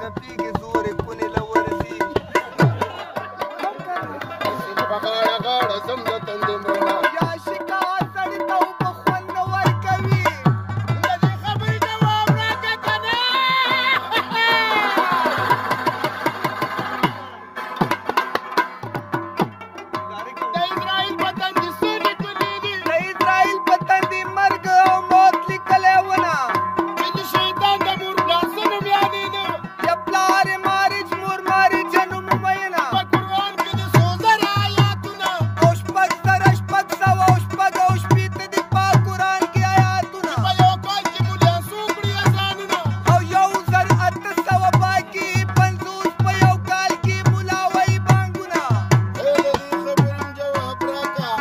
غپیږي زورې کونې له ورځي په غاړه غاړه ځم د تندې مړه یا شکایت سړي ته اوبه خوند نه ورکوي د دې خبرې جواب راکړه که نه د اسرائیل په تندې سوري کلي دي د اسرائیل په تندې مرګ او موت لیکلی ونه چې د شیطان د مور پلار څه نوم یادېده یا پلار یې مارج مور مارجه نوم ویله په قرآن کې د څو زره آیاتونه او شپږ زره شپږ سوه او شپږ او شپېته د پاک قرآن کې آیاتونه په یو کال کې مولیا څو کړي اذانونه او 1850 باقي 50 په یو کال کې ملا وایي بانګونه د دې خبرې جواب راکړه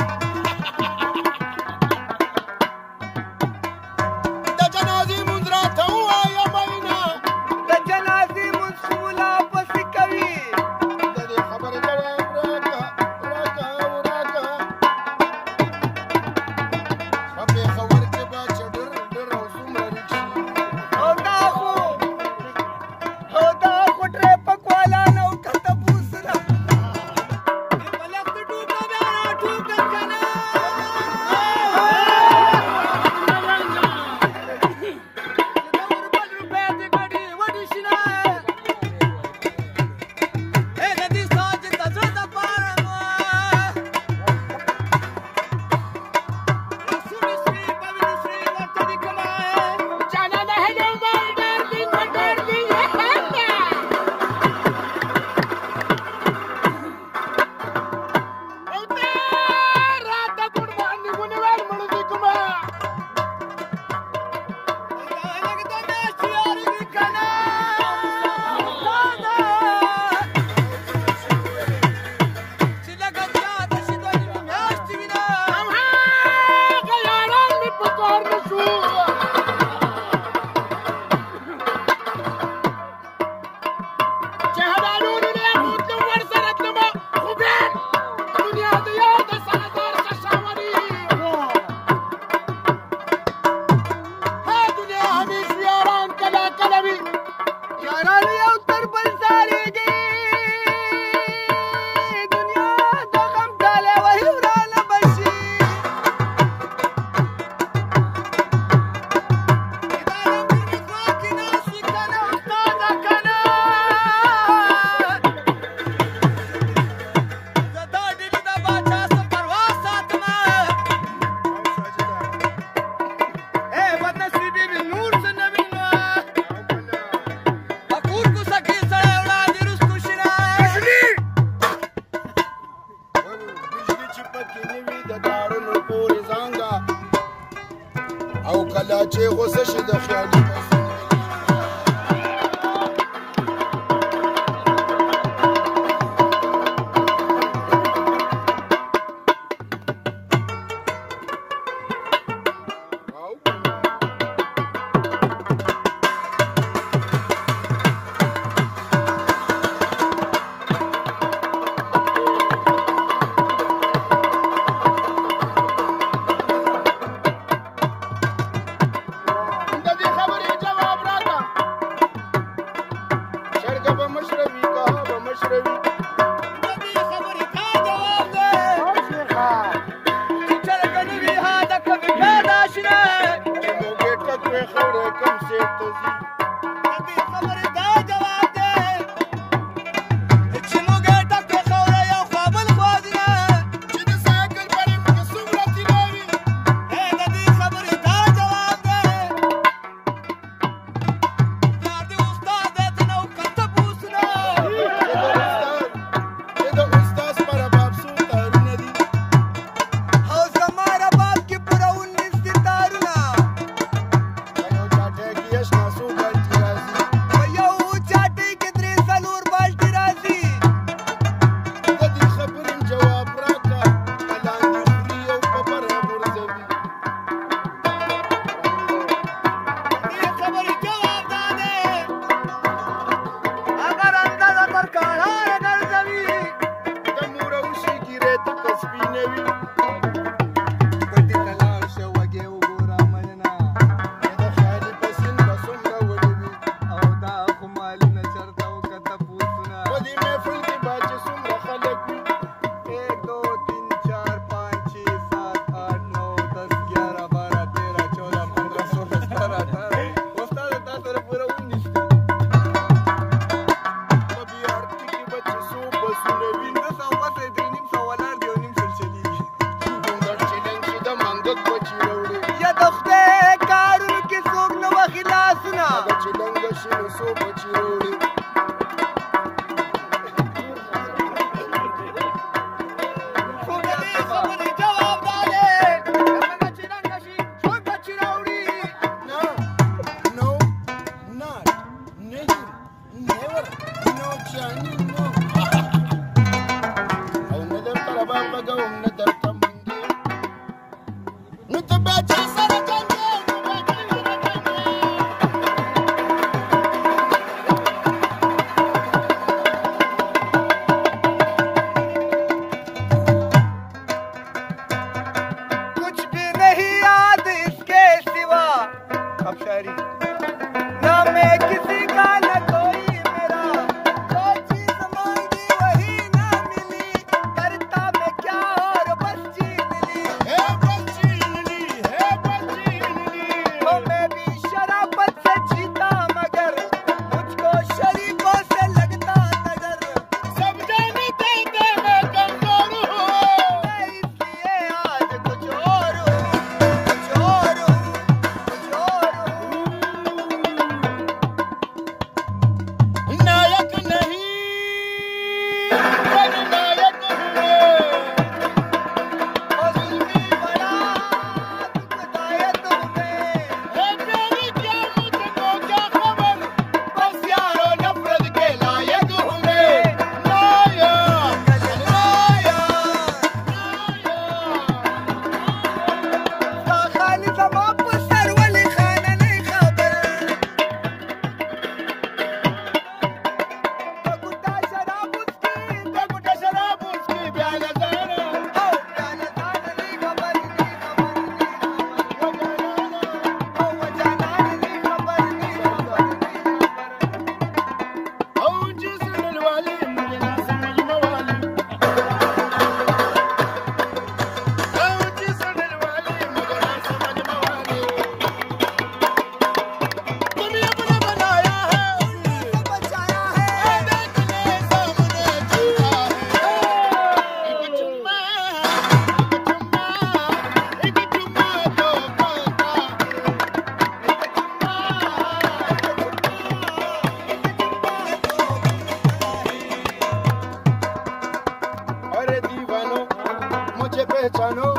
د جنازې مونځ راته ووایه مینه د جنازې مونځ ملا پسې کوي د دې خبرې جواب راکړه په پېښور کې به چې ډر او څومره رکشي او دا خو ټریفک والا نه او کته بوسونه ملک د ټوکه بیا راټوکه که نه یارانو یو تر بل سارېږي دنیا د غم ډالۍ وهي ورانه به شي اداره میرمنځوا کې ناست وي که نه استاده که نه زه دا ډیلي د باچا څه پروا ساتمه بدنصیبي مې نور څه نه وینه کور کوڅه کې سړی وړاندې رستو شینه بجلي چې پکې نه وي د داړنو پورې زانګه او کله چې غوسه شي د خیالي بسونه د دې خبرې جواب راکړه شرکه به مشروي که به مشروي د دې خبرې کا جواب دی چې چرګه نه وي هلکه مې پیدا شنه چې موږ ټکوې خورې کم سیټ ته ځي د دې خبرې دا جواب دی چې موږ ټکوې خوره یو خوا بل خوا ځینه چې د سایکل پرې موږ څومره تیروي د دې خبرې دا جواب دی پلار دې استاد دی ته نه او کته بوسونه چې د استاد उड़ी सुनली खबर जवाब डाले रंग नशी छोटा चिरौड़ी No, no, not, नहीं, never, no, Johnny, no. أو ندر طلبان بقى وندر تمنجي نتبعت سنة تنجي कुछ भी नहीं याद इसके सिवा अब शायरी ना मैं किसी का न कोई मेरा जो चीज मांगी वही ना मिली करता मैं क्या और बस जीत ली है बचीनली तो मैं भी शराबत से जीता मगर मुझको शरीफों से लगता नजर सब जानते थे मैं कमजोर हूँ मैं इसलिए आज कुछ और हूँ कुछ और हूँ कुछ और हूँ नायक नहीं नायक हुए मौसमी बड़ा दुखदायक तुम्हें है मेरी क्या मुझको क्या खबर बस यारो नफरत के लायक हूँ मैं नायक खाली जमाप सर वली खाना नहीं खबर गुड्डा शराब उसकी गुड्डा शराब उसकी प्याला जाना प्याला दाना नहीं खबर नहीं खबर ओ वजाना नहीं खबर नहीं खबर औ जिस दिल वाली मुझे ना समझ मवाली औ जिस दिल वाली मुझे ना समझ मवाली तुम्हें अपना बनाया है बचाया है देखने सामने छुआ है एक चुम्मा एक चुम्मा तो पाता अरे दीवानो मुझे पहचानो